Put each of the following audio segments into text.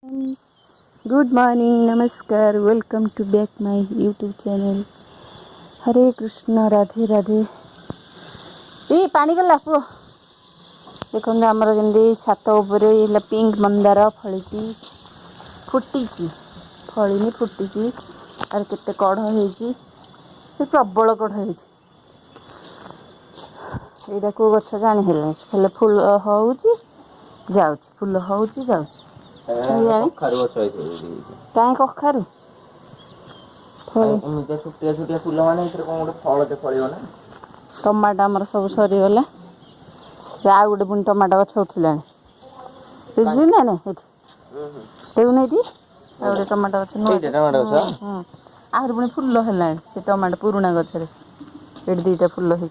Good morning, नमस्कार, welcome to back my YouTube channel. Hare Krishna, Radhe Radhe. ये पानी गला पुओ देखो आमर जमी छात उपर पिंक मंदार फली फुटी फली फुटी आर केते कढ़ हो प्रबल कढ़ होटा को गछ जानी है फुल हो जाऊँ फुल हो जाऊँ कहीं कखारू छुटिया फुल मान फल फल टमाटो आमर सब सरीगला आउ गोटे पुणी टमाटो गछ उठिला ना ना देखुना ये गोटे टमाटो गछ आहरी पुणी फुल है से टमाटो पुराणा गचर ये दुईटा फुल हो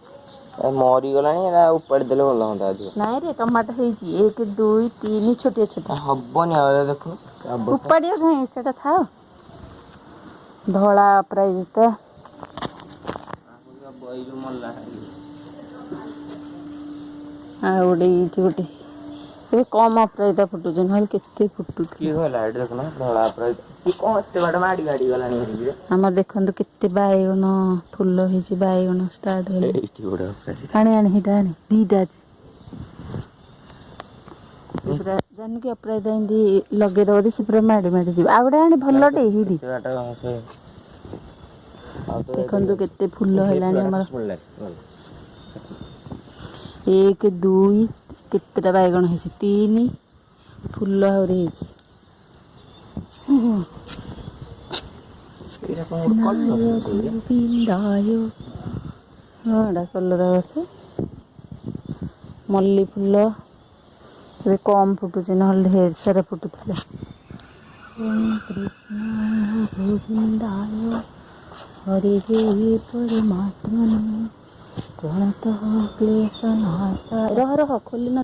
मरीगला उपाड़ी देले भल हाँ नाई रे टमाटो है 1 2 3 छोटिया छोटिया हबनी देख उपाड़िया कहीं से था धला अपराजिता गोटे ये गोटे ये कम अपराजिता फुटुच ना के फुटु आम देखो के बैगण फुल हो बैगण स्टार्ट आने आने दीटा जान कि अपराजिता एमती लगेदे से पूरा माड़ी माड़ी जी आ गए आने भलटे देखो केते फुल है 1 2 केतेटा बैगण है 3 फुल आहरी कलर गछ मल्ली फुल ये कम फुटुच ना ढेर सारा फुटुला कृष्ण गोविंदाय हरे हे परमात्मने प्रणतः क्लेशनाशा रह रह खोली ना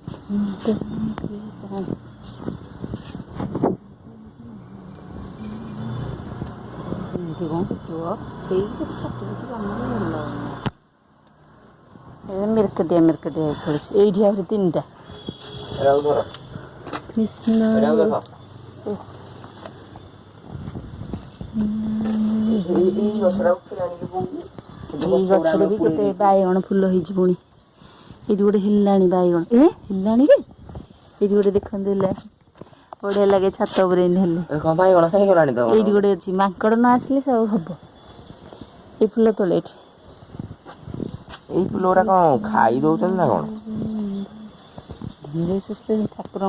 मिरकटिया मिरकटिया ये आहरी 3टा कृष्ण गचर भी केते बैगण फुल होनी ये गोटे हिलानी बैगण हिलानी रे ये गोटे देखते बढ़िया लगे छात ये गोटे अच्छी माकड़ न आसले सब हम ये फुल तोले फुल खाई दौन ना कौन धीरे सुस्थे ठाकुर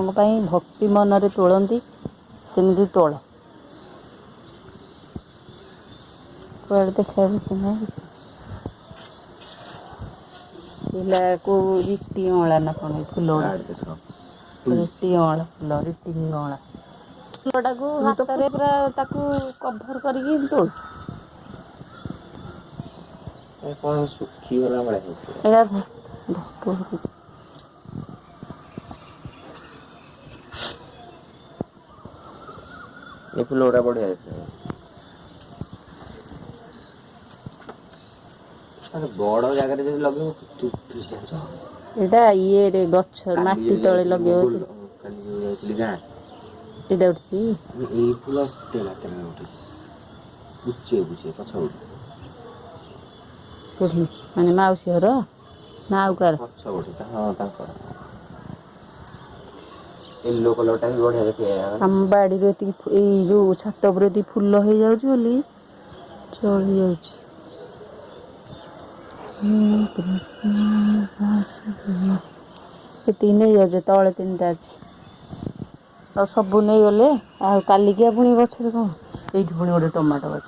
भक्ति मन तोड़ती सेमती तोड़ कड़े देखा को रिटी अँला ना कौन फुल रिटी अँला फुल रिटी अँला फुलटा को हाथ में पूरा कभर करके तोड़ सुखीगला ये फुल बढ़िया बड़ जगह लगे ये रे गछ माटी तले लगे फुल बुचे बुचे पछ माने मौसी घर ना आउ कार येलो कलर भी बढ़िया देखिए हम बाड़ी जो छात पर फुल हो जाऊँ चली जाऊँ नहीं जाए तले 3टा अच्छी और सब नहीं गले कालिकिया पुणी गचर कौन ये पुणी गोटे टमाटो गच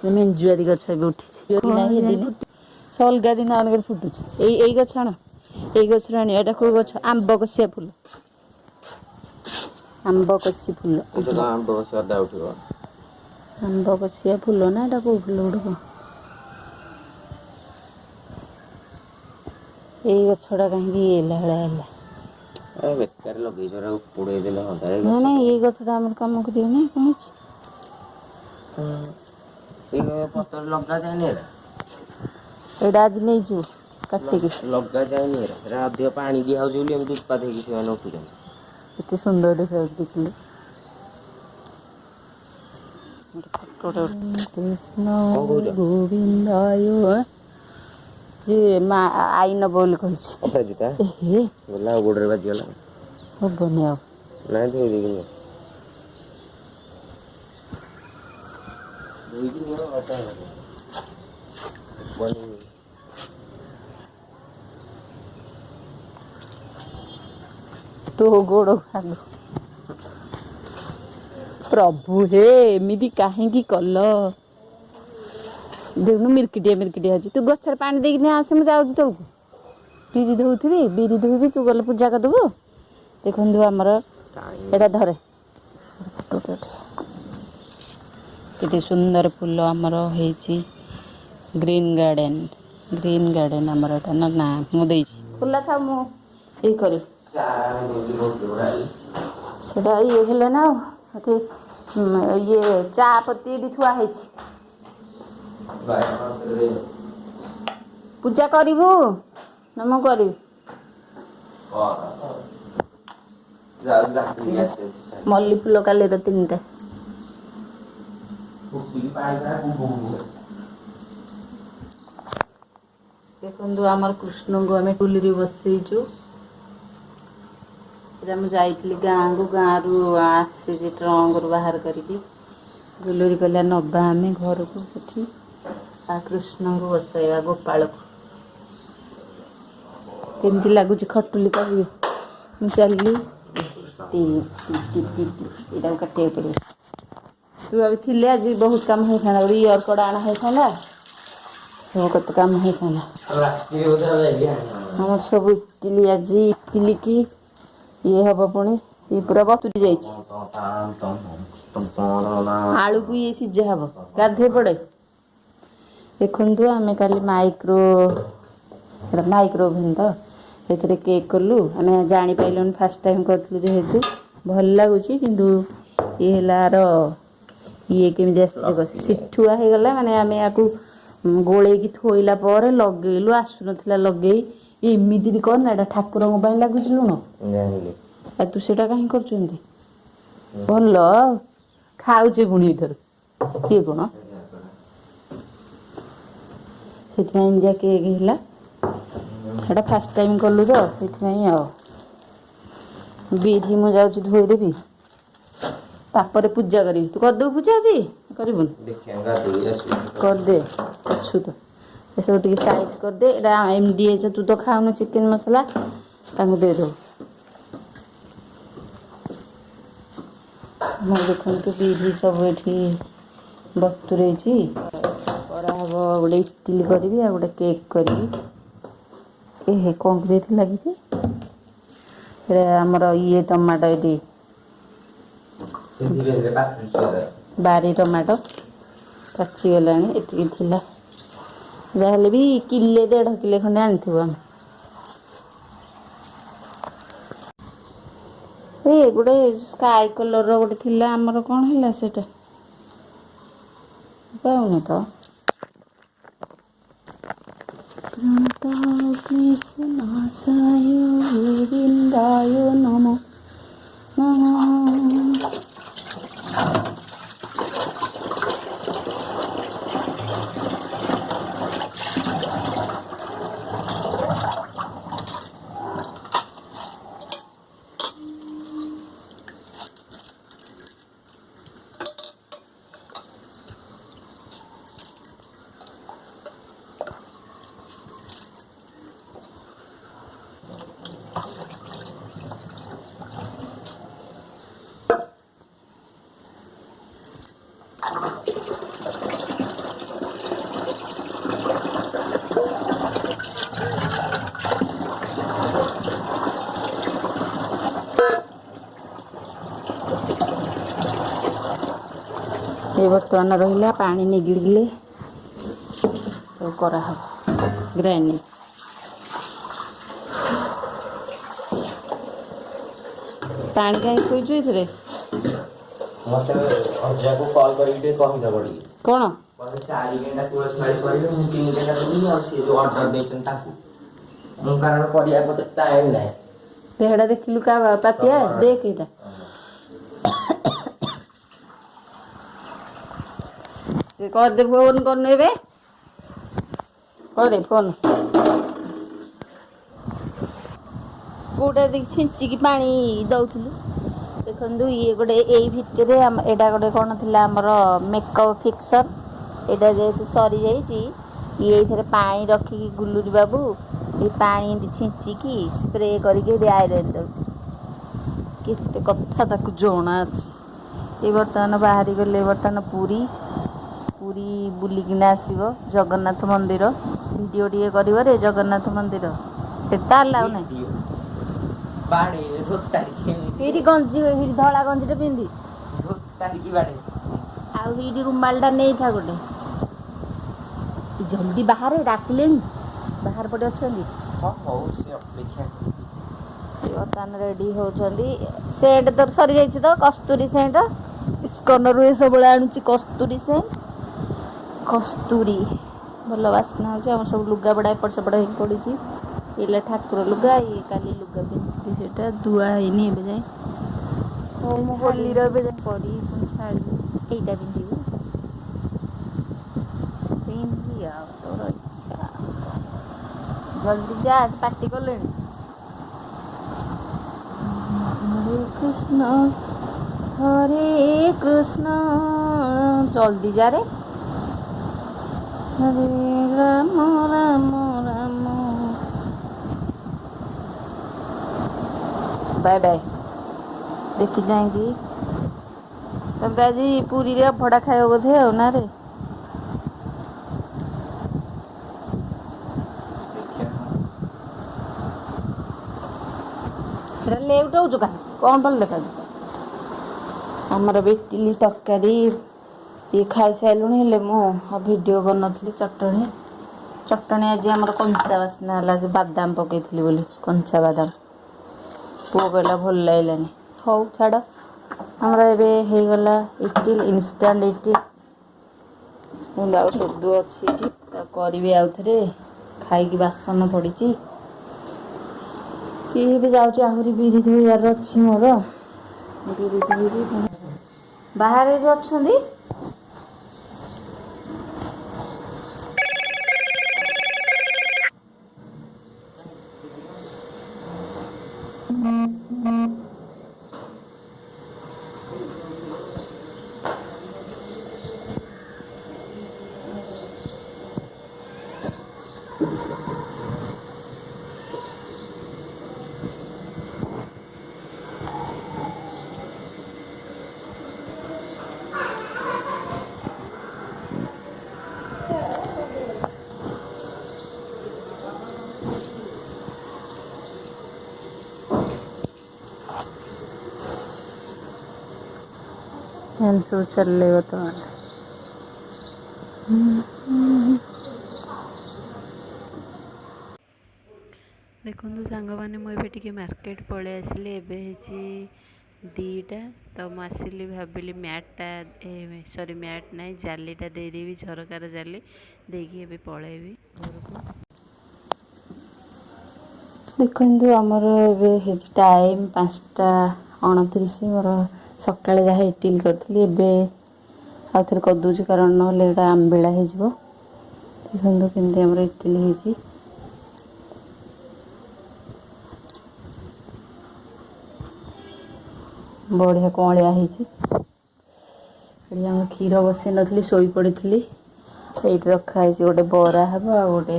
मेंजुआरी गच उठी से अलग दिन अलग फुटुच यही गछ आण यही गच आने कौ गछ आंब कसिया फुल आंब कसी फुल आंब कसिया फुल ना एटा कौ फुल गुड़ यही गछटा कहीं बेकार लगे उड़े देले ना ना ये गछटा आम कम कर कौन पतर लगा जाए आज नहीं जो काटिक लगा जाए अधिक पानी दिया उत्पाद उठुन केते सुंदर देखा देखिले कृष्ण କଣ କହୁଛ? गोविंदाय ये माँ आई न बोल कही ଅପରାଜିତା हे ଗଲା ଆଉ ଗୋଡ଼ରେ ବାଜିଗଲା हेबनी आ ନାଇଁ ଧୋଇବି କିନ୍ତୁ ଧୋଇକି ମୋର ଅଧା ହେବ तो गोड़ भाग प्रभु हे एमिदी काहेकी कल देखनु मिरकिटिया अछि तू गछर पानी देकी नहीं आसे मु जाउछी तळकु बिरी धोबी तू गले पूजा करदेबु देखु आमर एटा धरे केते सुंदर फूल आमर हेछि ग्रीन गार्डन आमर एटा ना ना मु देछि फुला था मु ए करी सेटा ये हेले ना अते ये चा पत्ती एडी थुआ हेछि पूजा करिबु नम करिबु मल्ली फूल काले र तीनटा देखु आमर कृष्ण को आम टुली बसईचु जाइली गाँ को गाँव रु आसी ट्रंक रु बाहर करी गुलूरी कहला नबा आम घर को सेठी आ कृष्ण को बसैवा गोपाल को केमती लगुच खटुली कहबे मु चलली यहाँ काटे पड़े तू अभी थिले आज बहुत काम होता गोटे इयर कड़ आना होता सब कत काम होता हम सब इटिली आज इटिली की ये हम पुणी ये पूरा बतुरी जाइए आलू को ये सीझा हम गाधे पड़े देखु आम काली माइक्रोवेन तो से केक कलु आम जापारूँ फास्ट टाइम करूँ जेहेतु भल लगुच किंतु ये हलार ये केमी सिठुआ हो गला माने आम या गोले थोइला लगेलु आसु ना लगे एमती करना एटा ठाकुर लगुच लुण तू से कहीं कर भल खाऊे पुणी इधर किए कौन से केक है सेटा फास्ट टाइम कलु तो से बिरी मु जाऊँ धोईदेवी तापर पूजा करी तू करदेबू पूजा आज करूँ करदे अच्छु तो ये सब टे साइज करदे एटा MDH तू तो खाऊन चिकेन मसला दे दो मैं देखु बिरी सब ये बतुरे हम गोटे इटिली करी आ गोटे केक करी ए कौन लगी आमर ये टमाटो ये बारी टमाटो पाचिगला एति जहाँ भी किले 1.5 किले खंडे आम ए गोटे स्काई कलर गोटे थिला आमर कौन है सेटा पाऊनी तो कृष्णाय गोविंदाय नमो नमः ये बर्तमान रहा पानी निगिड़े तो करा ग्राइंडिंग पानी कहीं खोजु ये मत अजा को कॉल करके कहि दबड़ी कौन पर 4 घंटा तुरंत साइज करिवे मु 3 घंटा देबी और से जो ऑर्डर देछन ताकू मु कारण करिया मते टाइम नै तेहड़ा देखलु का पातिया देख इटा से कर दे फोन करने बे करे फोन कोटा देख छिंचिकी पानी दउथलु देखंदु ये गोटे एई भितरे एडा गोटे कोन थिला हमर मेकअप फिक्सर एडा जेतु सरी जाईची ये इथरे पानी रखी गुल्लुरी बाबू ये पानी दी छिंचिकी स्प्रे करके दे आयरन दउची केते कथा ताकु जोना अछि ए बर्तमान बाहरी गले बर्तमान पूरी पूरी बुलिकिना आसीबो जगन्नाथ मंदिर वीडियो टिए करिवो रे जगन्नाथ मंदिर एटा लाउ नै बाड़े धोतारी एठी गंजी एठी धळा गंजीटा पिंदी धोतारी की बाड़े आ एठी रुमालटा नै था गोटे जल्दी बाहर डाकिलेनी बाहर पटे अछंदी हां हो से अपेक्षा बर्तमान रेडी होचंदी सेट तो सरी जाईची तो कस्तूरी सेंट स्कनर रे सब आणुची कस्तूरी सेंट कस्तूरी भल बास्ना हो हम सब लुगा बड़ा एपट सेपट हो पड़ी ये ठाकुर लुगा ये काली लुगा पिंधि सेटा धुआ हैनी एबे जाए तो मो होली रे एबे करी छाड़ी एटा पिंधिबो पिंधि आ तोर इच्छा जल्दी जा पार्टी करलेनी हरे कृष्ण जल्दी जा रे हरे राम राम राम बाय बाय देखी जाएंगी तब आज पूरी रे भड़ा खाए बोधे हो ना रे लेट हो चुका कौन भल देखा आमर भी इडली तरकारी ये खाई सारूँ हेले भिडियो करनी चटणी चटणी आज आम कंचा बास्ना है बादाम पकई बोली कंचा बादाम पुओ कहला भल लगलानी हौ छाड़ आमर एगला इटिल इनस्टाट इटिल मुझे सोदु अच्छी करी आउ थे खाई बासन पड़ी ये भी जाऊँ आहरी बिरी धोइबार अच्छी मोर बिरी धोइबी बाहर भी अच्छा सब चल बर्तमान देखु सांग मैंने मुझे मार्केट पलि आसली दीटा तो मुझे भाविली मैटा सॉरी मैट ना जालीटा देदेवी झरकार जाली देकी ए पलैबी घर को देखु आमर ए टाइम 5:29 मोर सका जहाँ इटिल करी आउ थे करदे कारण ना आंबिला हो देखो केमती आम इटिल हो बढ़िया कलिया होती क्षीर बसई नी शोई पड़ी ये रखाई गोटे बरा हम आ गोटे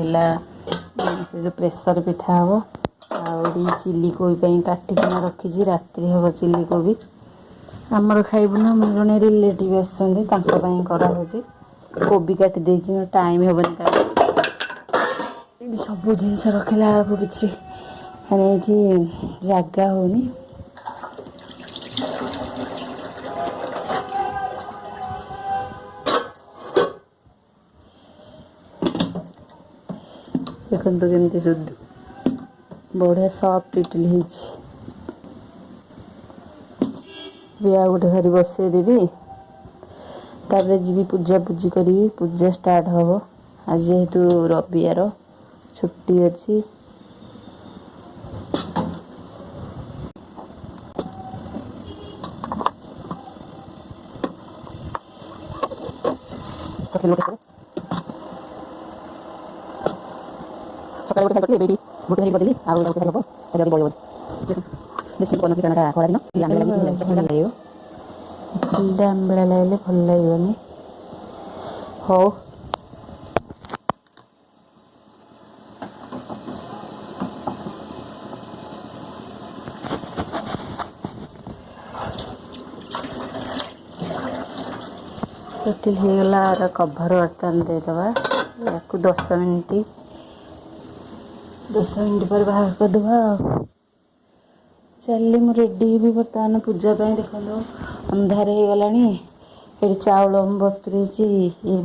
से जो प्रेसर पिठा हम आ चिली कोबी काटिकिना रखी रात्रि हम चिली कोबी आमर खाइबू ना मोर जड़े रिलेटिव आसपाई कोबी काटी देती टाइम हेनी सब जिनस रखला कि जगह होनी देखो केमती शुद्ध बढ़िया सॉफ्ट इडली आ गोटे घरी बसईदेवी तापर जी पूजा पूजी करी पूजा स्टार्ट हम आज जेहेतु रविवार छुट्टी अच्छी କରିଥିଲି ଗୋଟେ ସକାଳେ ଗୋଟେ ଖାଇଥିଲି ଏବେ ଗୋଟେ ଖାଇ କରିଦେଲି ଆଉ ଗୋଟେ ଖାଇ ହବ ଏବେ ବଳିବ ବେଶୀ କରିନଥିଲି କାରଣ ଖରା ଦିନ ଆମ୍ବିଳା ଲାଗିକି ଭଲ ଲାଗିବ ଖିରିଟା ଆମ୍ବିଳା ଲାଗିଲେ ଭଲ ଲାଗିବନି ହଉ कटिल होगला और कभर बर्तन देदबा या 10 मिनट पर बाहर करदबा चल मु रेडी भी बर्तमान पूजा देखो अंधार हो गला ये चाउल बतुरे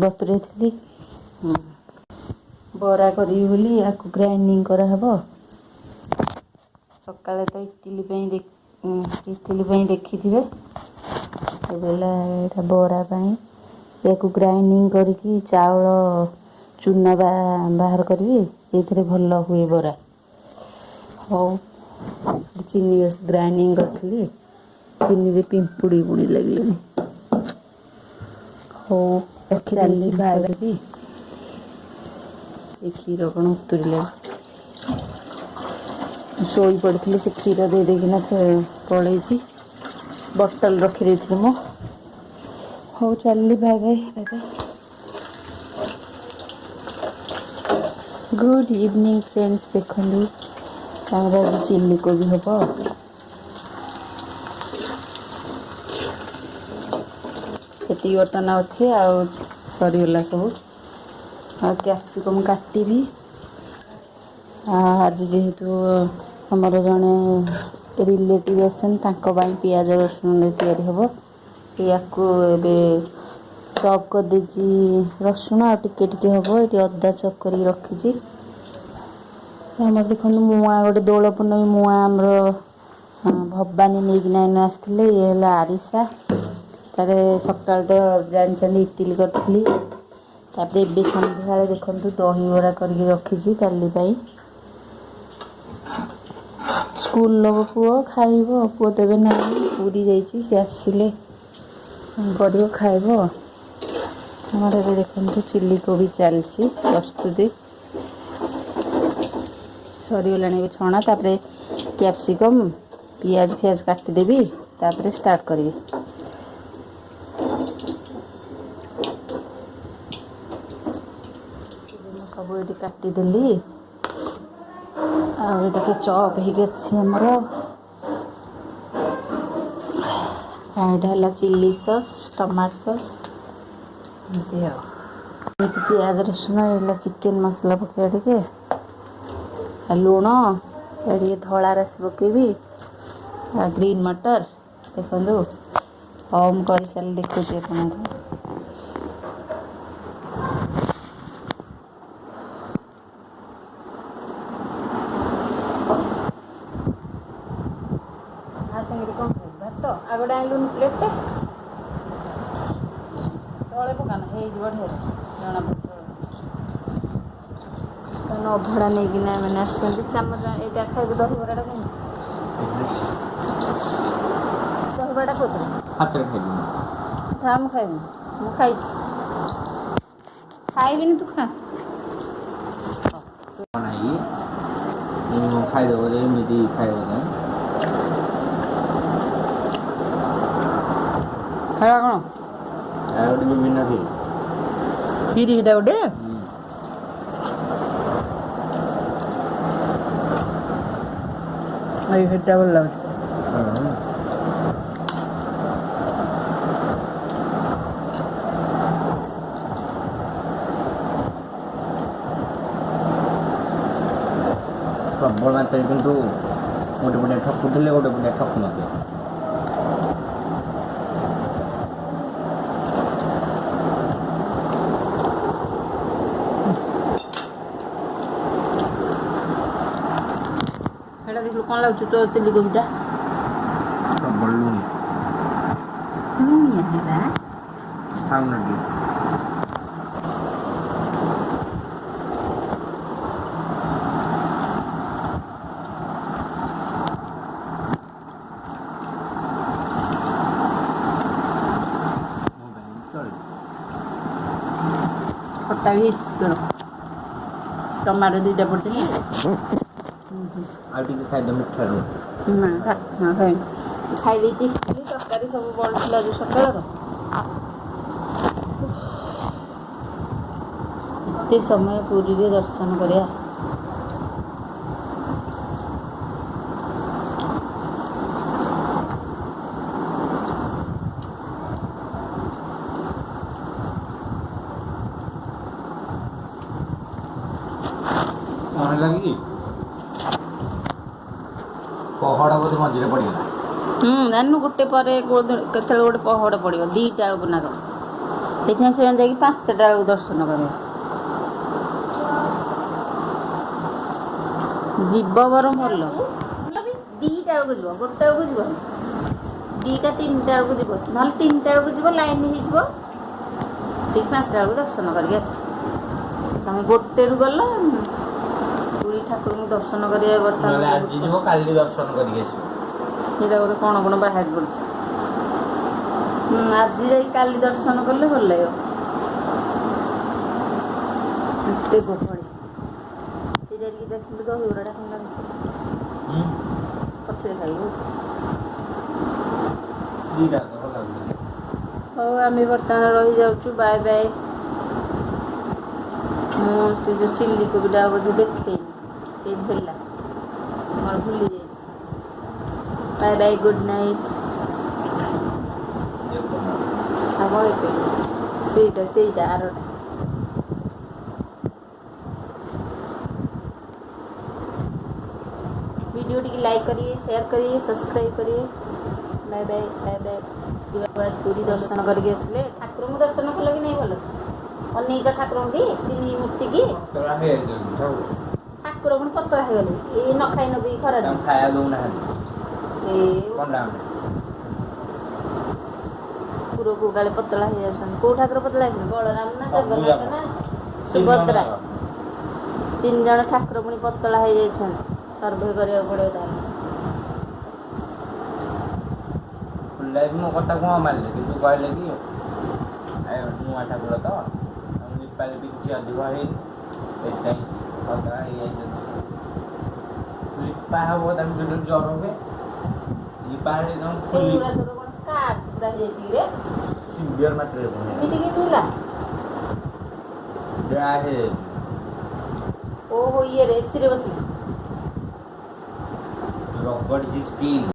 बतुरे थी बरा करी बोली या ग्राइंडिंग कराहब सकाଳେ तो इटिली देखी थे बरा या ग्राइंडिंग करके चाउल चूना बाहर करी ये भल हुए बरा हो चीनी ग्राइंडिंग करी चीनी रे पिंपुड़ी बुणी लगे हो रखी बाहर भी क्षीर कौन उतरले शोई पड़ी से क्षीर दे देना पलि बटल रखी मु हो चलली bye bye bye bye good evening friends देखो आज चिल्ली कोबी हम ये बर्तन अच्छे सरीगला सब कैप्सिकम काटी आज जेहेतु आमर जड़े रिलेटिव आसन पियाज रसुण तैयारी हम या चॉप कर देजी रसुण आ टिके हम ये अदा चॉप कर रखी देखो मुआ गोटे दोल पूर्णमी मुआ आमर भवानी नहीं आसते ये आरिसा तार सका तो जानते इटिली करी तापर ए सन्ध्या देखु दही बड़ा कर रखी काली स्कूल लोग पुओ खाइब पुओ देवे ना पूरी जाइए सी आसिले कर खाइब हमारे देखो चिल्ली कोबी चलती प्रस्तुति सरीगला छणा तापर कैप्सिकम पियाज फियाज काटिदेवी तापर स्टार्ट करी सब ये काटिदेली आटा तो चॉप होमर यहाँ चिल्ली सॉस टमाटो सॉस पियाज रसुण ये चिकेन मसला पकड़ टे लुण ये धला राशि पकेबी ग्रीन मटर देखो हम कर सारे देखुचे आपको आगोटे आनलुन प्लेटे तले पकान हो ढेर जना अभड़ा नहीं कि मैंने आसमच यहाँ खाइबू दहीबरा दहीबरा कौन था मुझे खाइबी मुझे खाइबी तू खा खाइदेव एमती खाइब खावा कौन गोटे विभिन्न फिर गोटे फिरटा भल लगे प्रबल मात्रा किंतु गोटे पटे ठकुले गोटे पटे ठकु न कौन लगुच तो चिल्ली कोबीटा प्रबल लुणी लुणिया है खाऊन चल ଖଟା ବି ହେଇଛି ତୋର ଟମାଟୋ ଦୁଇଟା ପଡ଼ିଥିଲି ଆଉ ଟିକେ ଖାଇଦେ ମିଠା ରୁ ନା ଖାଇ ଦେଇଛି ଇଟିଲି ତରକାରୀ ସବୁ ବଳିଥିଲା ଯେଉଁ ସକାଳର ଏତେ ସମୟ ପୁରୀରେ ଦର୍ଶନ କରିବା କଣ ହେଲା କି ପହଡ଼ ବୋଧେ ମଝିରେ ପଡ଼ିଗଲା ଜାଣିନୁ ଗୋଟେ ପରେ କେତେବେଳେ ଗୋଟେ ପହଡ଼ ପଡ଼ିବ 2ଟା ବେଳକୁ ନା କ'ଣ ସେଇଥିପାଇଁ ସେମାନେ ଯାଇକି 5ଟା ବେଳକୁ ଦର୍ଶନ କରିବେ ଯିବ ବରଂ ଭଲ 2ଟା ବେଳକୁ ଯିବ 1ଟା ବେଳକୁ ଯିବ 2ଟା 3ଟା ବେଳକୁ ଯିବ ନହେଲେ 3ଟା ବେଳକୁ ଯିବ ଲାଇନ୍ ହେଇଯିବ ଠିକ୍ 5ଟା ବେଳକୁ ଦର୍ଶନ କରିକି ଆସିବ ତମେ 1ଟାରୁ ଗଲ ପୁରୀ ଠାକୁରଙ୍କୁ ଦର୍ଶନ କରିବା ନହେଲେ ବର୍ତ୍ତମାନ ଆଜି ଯିବ କାଲି ଦର୍ଶନ କରିକି ଆସିବ ଏଇଟା ଗୋଟେ କ'ଣ ବାହାରି ପଡ଼ୁଛି ଆଜି ଯାଇ କାଲି ଦର୍ଶନ କଲେ ଭଲ ଲାଗିବ ଏତେ ଗହଳି ସେଇଟା ଟିକେ ଦେଖିଲି ଦହିବରାଟା କ'ଣ ଲାଗୁଛି ପଛରେ ଖାଇବୁ ଦୁଇଟା ଭଲ ଲାଗୁଛି ହଉ ଆମେ ବର୍ତ୍ତମାନ ରହିଯାଉଛୁ ବାଏ ବାଏ ମୁଁ ସେ ଯେଉଁ ଚିଲ୍ଲି କୋବିଟା ବୋଧେ ଦେଖେଇନି କେମିତି ହେଲା ମୋର ଭୁଲି ଯାଇଛି ବାଏ ବାଏ ଗୁଡ୍ ନାଇଟ୍ ଆଉ କ'ଣ ଦେଖେଇଲି ସେଇଟା ଆରଟା वीडियो टी लाइक करिए शेयर करिए सब्सक्राइब करिए बाय बाय बाय बाय पूरी दर्शन करके आसले ठाकुर को दर्शन कल कि नहीं भल अनेक ठाकुर की तीन मूर्ति की ठाकुर पुणी पतला हो गले ये न खाई नबी खरा दिन खाया दौना पूरा को गाले पतला हो जाते कौ ठाकुर पतला है बलराम ना जगन्नाथ ना सुभद्रा 3 जण ठाकुर पुणी पतला हो जाते सर्वे करिया पड़े मो कथा कौन मारे कि कहले कि नुआ ठाकुर तो नेपाली भी किसी अधिक है लिपा हम जो ज्वर हुए लिपा सीवियर मात्रा ओहो ये रेसी रे बसी रगड़ स्किन